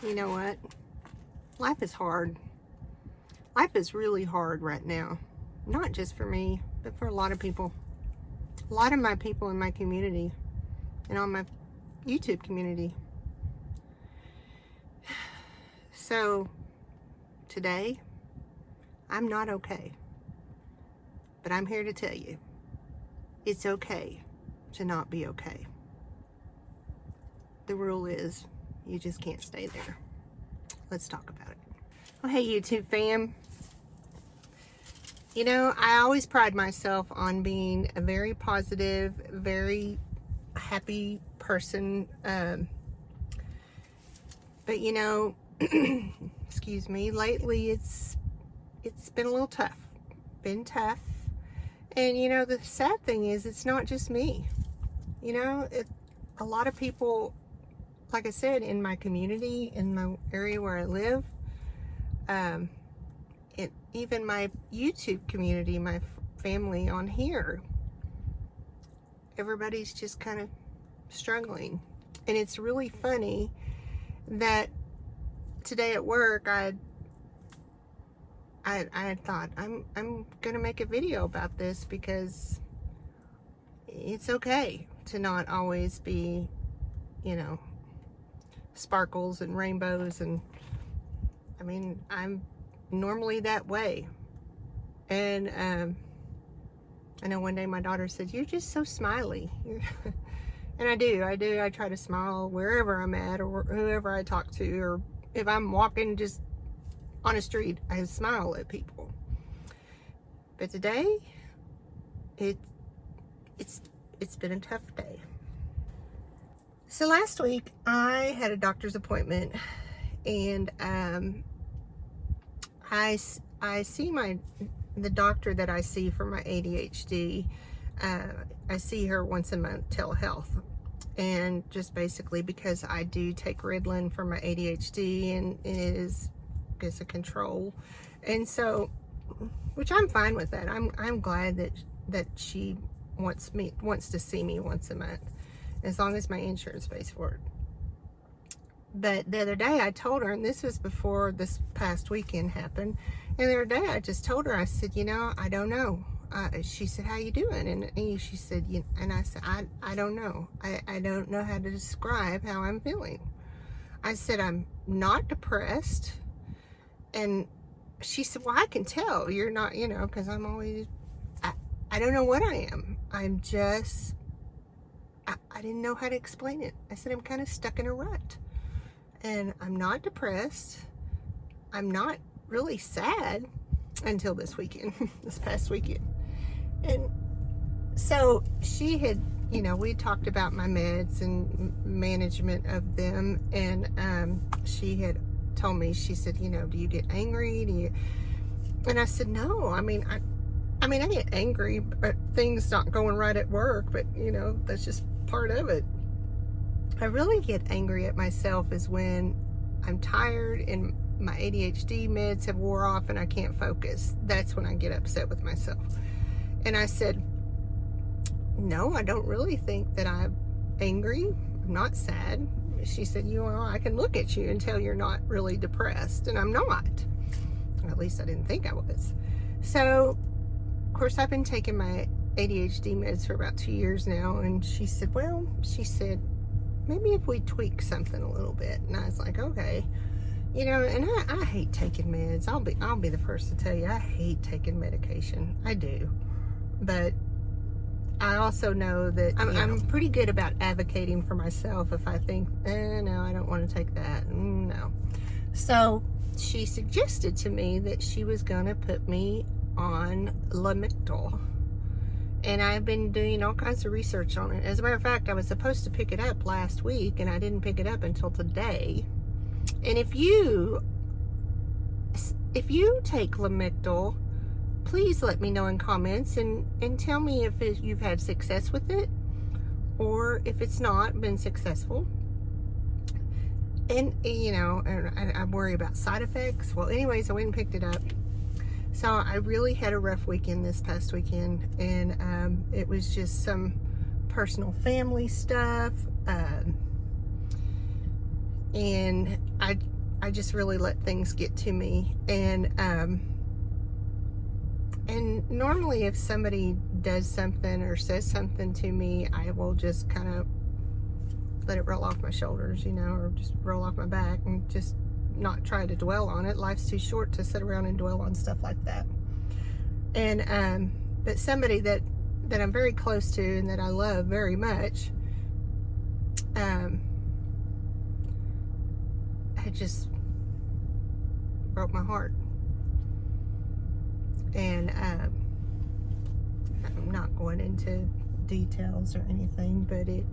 You know what? Life is hard. Life is really hard right now. Not just for me, but for a lot of people. A lot of my people in my community and on my YouTube community. So today, I'm not okay. But I'm here to tell you, it's okay to not be okay. The rule is, you just can't stay there. Let's talk about it. Oh, hey, YouTube fam. You know, I always pride myself on being a very positive, very happy person. But you know, excuse me, lately it's been a little tough. Been tough. And you know, the sad thing is, it's not just me. You know, a lot of people, like I said, in my community, in my area where I live, even my YouTube community, my family on here, everybody's just kind of struggling. And it's really funny that today at work, I thought I'm gonna make a video about this, because it's okay to not always be, you know, sparkles and rainbows. And I mean, I'm normally that way. And I know one day my daughter said, "You're just so smiley." And I do. I try to smile wherever I'm at, or whoever I talk to, or if I'm walking just on a street, I smile at people. But today, it's been a tough day. So last week I had a doctor's appointment, and I see the doctor that I see for my ADHD. I see her once a month, telehealth, and just basically because I do take Ritalin for my ADHD, and it is a control, and so, which I'm fine with that. I'm glad that she wants to see me once a month, as long as my insurance pays for it. But the other day I told her, and this was before this past weekend happened, and the other day I just told her, I said, you know, I don't know. She said, "How you doing?" And she said, and I said, I don't know. I don't know how to describe how I'm feeling. I said, I'm not depressed. And she said, "Well, I can tell you're not, you know, because I'm always, I don't know what I am. I'm just, I didn't know how to explain it." I said, "I'm kind of stuck in a rut. And I'm not depressed. I'm not really sad until this weekend, this past weekend." And so she had, you know, we talked about my meds and management of them. And she had told me, she said, you know, "Do you get angry? Do you?" And I said, "No. I mean, I get angry at things not going right at work, but you know, that's just part of it. I really get angry at myself is when I'm tired and my ADHD meds have wore off and I can't focus. That's when I get upset with myself." And I said, "No, I don't really think that I'm angry. I'm not sad." She said, "You know, I can look at you and tell you're not really depressed." And I'm not. At least I didn't think I was. So, of course, I've been taking my ADHD meds for about 2 years now. And she said, "Well," she said, "maybe if we tweak something a little bit." And I was like, "Okay." You know, and I hate taking meds. I'll be the first to tell you, I hate taking medication. I do. But I also know that I'm pretty good about advocating for myself if I think, no, I don't want to take that. No. So she suggested to me that she was going to put me on lamictal. And I've been doing all kinds of research on it. As a matter of fact, I was supposed to pick it up last week, and I didn't pick it up until today. And if you take lamictal, please let me know in comments and tell me if you've had success with it, or if it's not been successful. And, you know, I worry about side effects. Well, anyways, I went and picked it up. So I really had a rough weekend this past weekend, and it was just some personal family stuff, and I just really let things get to me. And normally if somebody does something or says something to me, I will just kind of let it roll off my shoulders, or just roll off my back and just not try to dwell on it. Life's too short to sit around and dwell on stuff like that. And but somebody that I'm very close to and that I love very much, it just broke my heart. And I'm not going into details or anything, but it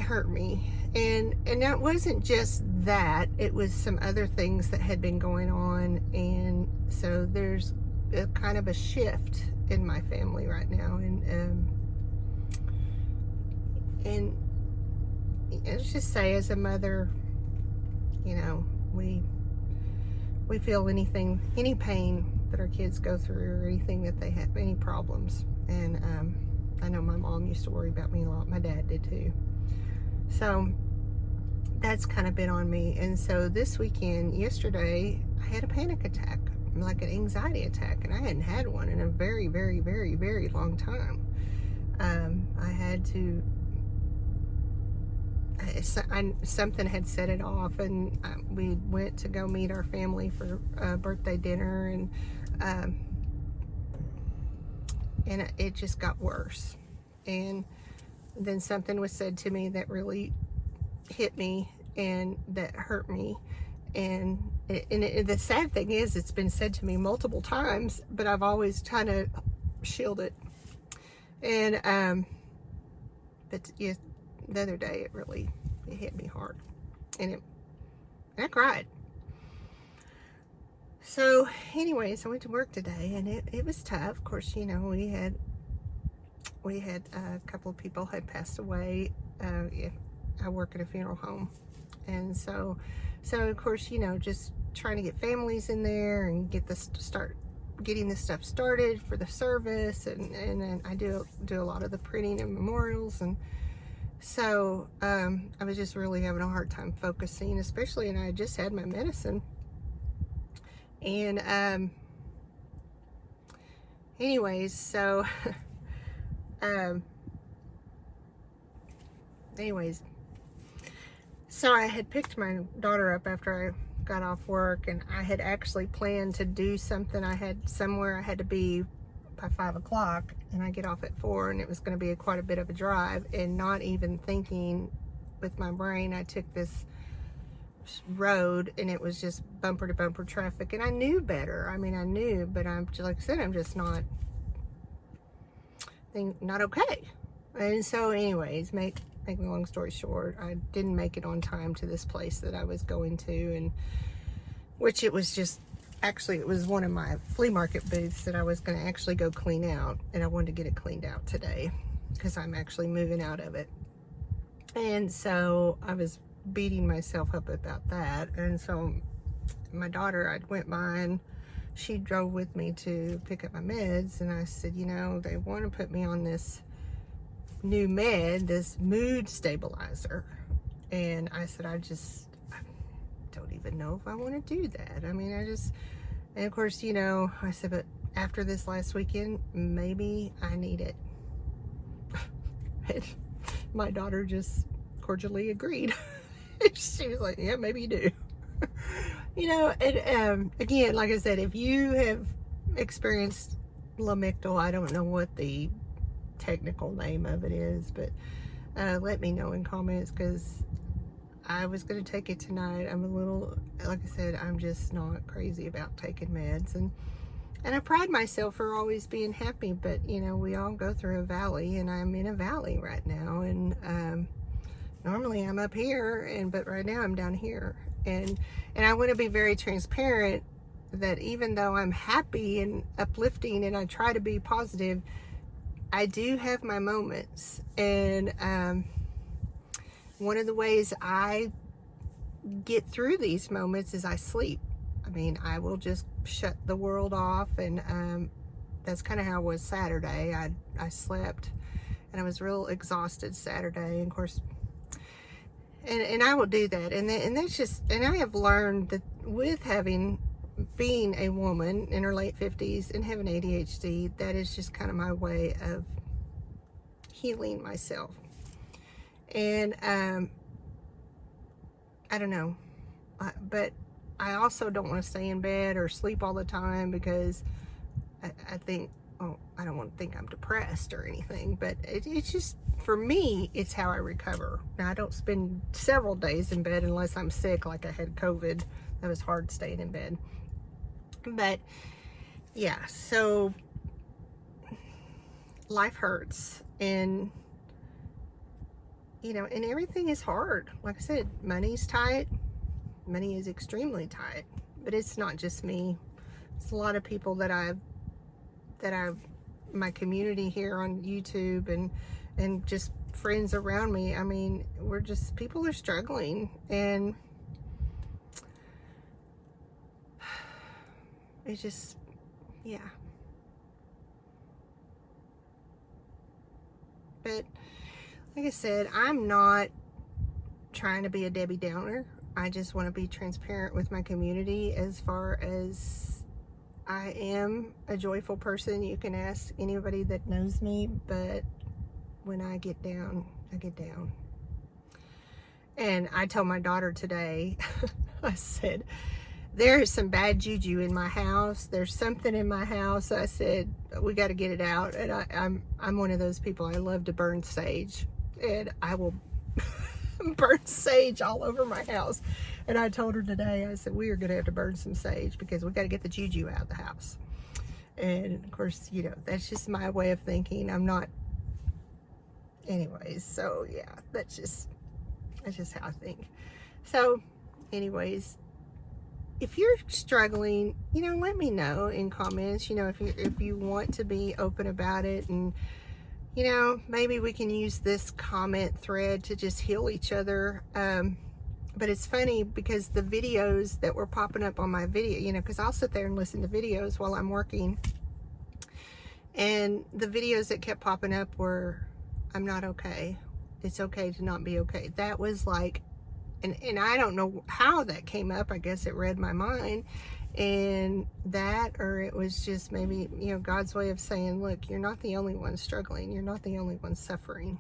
hurt me. And that wasn't just that, it was some other things that had been going on. And so there's a kind of a shift in my family right now. And let's just say, as a mother, we feel any pain that our kids go through, or anything that they have, any problems. And I know my mom used to worry about me a lot. My dad did too. So that's kind of been on me. And so this weekend, yesterday, I had a panic attack, like an anxiety attack, and I hadn't had one in a very, very, very, very long time. I had to, something had set it off, and we went to go meet our family for a birthday dinner, and it just got worse. And then something was said to me that really hit me and that hurt me. And the sad thing is, it's been said to me multiple times, but I've always kind of shielded it. And but yeah, the other day it hit me hard, and I cried. So anyways, I went to work today, and it was tough. Of course, we had a couple of people had passed away. I work at a funeral home, and so of course, just trying to get families in there and getting this stuff started for the service, and then I do a lot of the printing and memorials, and so I was just really having a hard time focusing, especially, and I just had my medicine. And anyways, so so I had picked my daughter up after I got off work, and I had actually planned to do something. I had somewhere I had to be by 5 o'clock, and I get off at 4, and it was going to be quite a bit of a drive. And not even thinking with my brain, I took this road, and it was just bumper to bumper traffic. And I knew better. I knew, but like I said, I'm just not okay. And so anyways, make a long story short, I didn't make it on time to this place that I was going to, and which it was one of my flea market booths that I was going to actually go clean out, and I wanted to get it cleaned out today because I'm actually moving out of it. And so I was beating myself up about that. And so my daughter, I went by, and she drove with me to pick up my meds, and I said, they want to put me on this new med, this mood stabilizer. And I said, I don't even know if I want to do that. And of course, I said, but after this last weekend, maybe I need it. And my daughter just cordially agreed. She was like, yeah, maybe you do. And again, like I said, if you have experienced lamictal, I don't know what the technical name of it is, but let me know in comments, because I was going to take it tonight. I'm a little, like I said, I'm just not crazy about taking meds, and I pride myself for always being happy, but we all go through a valley, and I'm in a valley right now. And normally I'm up here, but right now I'm down here. And I want to be very transparent that even though I'm happy and uplifting and I try to be positive, I do have my moments. And one of the ways I get through these moments is I sleep. I will just shut the world off, and that's kind of how it was Saturday. I slept, and I was real exhausted Saturday. And of course, and I will do that. And that's just, and I have learned that with being a woman in her late 50s and having ADHD, that is just kind of my way of healing myself. And I don't know, but I also don't want to stay in bed or sleep all the time, because I think, oh, I don't want to think I'm depressed or anything, but it's just, for me, it's how I recover. Now, I don't spend several days in bed unless I'm sick, like I had COVID. That was hard staying in bed. But yeah, so life hurts, and and everything is hard. Like I said, money's tight. Money is extremely tight, but it's not just me. It's a lot of people that I've my community here on YouTube, and just friends around me. I mean, people are struggling, and it's just, yeah. But like I said, I'm not trying to be a Debbie Downer. I just want to be transparent with my community. As far as, I am a joyful person. You can ask anybody that knows me, but when I get down, I get down. And I told my daughter today, I said, there is some bad juju in my house. There's something in my house. I said, we got to get it out. And I'm one of those people. I love to burn sage, and I will burn sage all over my house. And I told her today, I said, we are going to have to burn some sage, because we got to get the juju out of the house. And of course, that's just my way of thinking. I'm not, anyways. So yeah, that's just how I think. So anyways, if you're struggling, let me know in comments, if you want to be open about it, and maybe we can use this comment thread to just heal each other. But it's funny, because the videos that were popping up on my video, because I'll sit there and listen to videos while I'm working, and the videos that kept popping up were, I'm not okay. It's okay to not be okay. That was like, and I don't know how that came up. I guess it read my mind, and that, or it was just maybe, God's way of saying, look, you're not the only one struggling. You're not the only one suffering.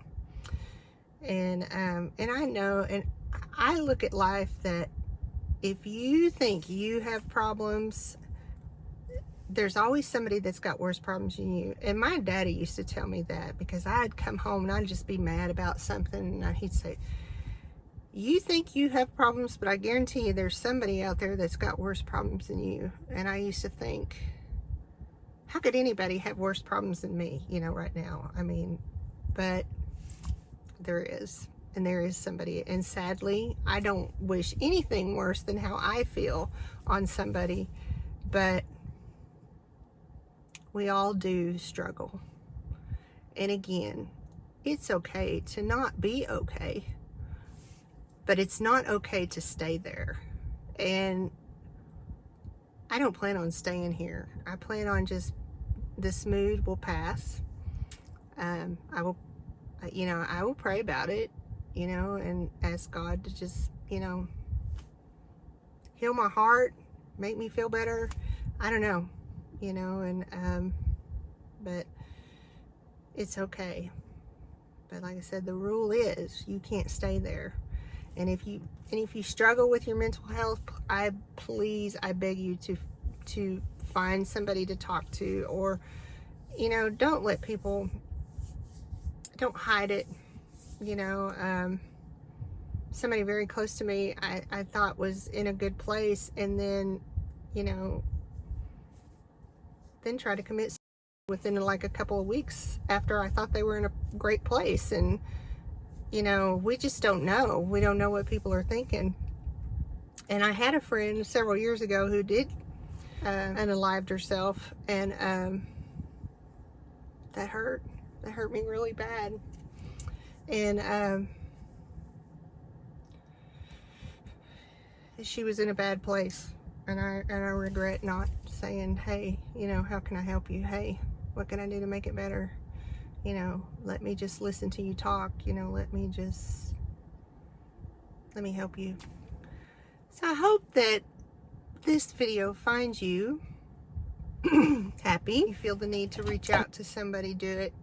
And I know, and I look at life that if you think you have problems, there's always somebody that's got worse problems than you. And my daddy used to tell me that, because I'd come home and I'd just be mad about something, and he'd say, you think you have problems, but I guarantee you there's somebody out there that's got worse problems than you. And I used to think, how could anybody have worse problems than me, right now? I mean, but there is. And there is somebody, and sadly, I don't wish anything worse than how I feel on somebody, but we all do struggle. And again, it's okay to not be okay, but it's not okay to stay there. And I don't plan on staying here. I plan on just, this mood will pass. I will pray about it, and ask God to just, heal my heart, make me feel better. I don't know, but it's okay. But like I said, the rule is you can't stay there. And if you struggle with your mental health, I beg you to find somebody to talk to, or, don't let people, don't hide it. Somebody very close to me, I thought was in a good place, and then, then try to commit suicide within like a couple of weeks after I thought they were in a great place. And, we just don't know. We don't know what people are thinking. And I had a friend several years ago who did unalived herself, and that hurt me really bad. And she was in a bad place, and I regret not saying, hey, how can I help you? Hey, what can I do to make it better? Let me just listen to you talk. Let me just Let me help you. So I hope that this video finds you happy. You feel the need to reach out to somebody, do it.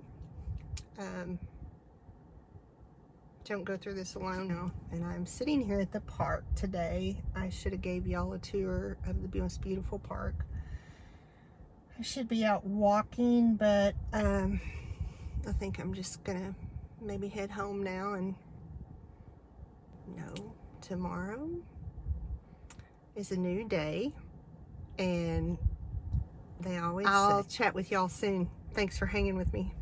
Don't go through this alone now. And I'm sitting here at the park today. I should have gave y'all a tour of the most beautiful park. I should be out walking, but I think I'm just gonna maybe head home now. And no, tomorrow is a new day, and I'll chat with y'all soon. Thanks for hanging with me.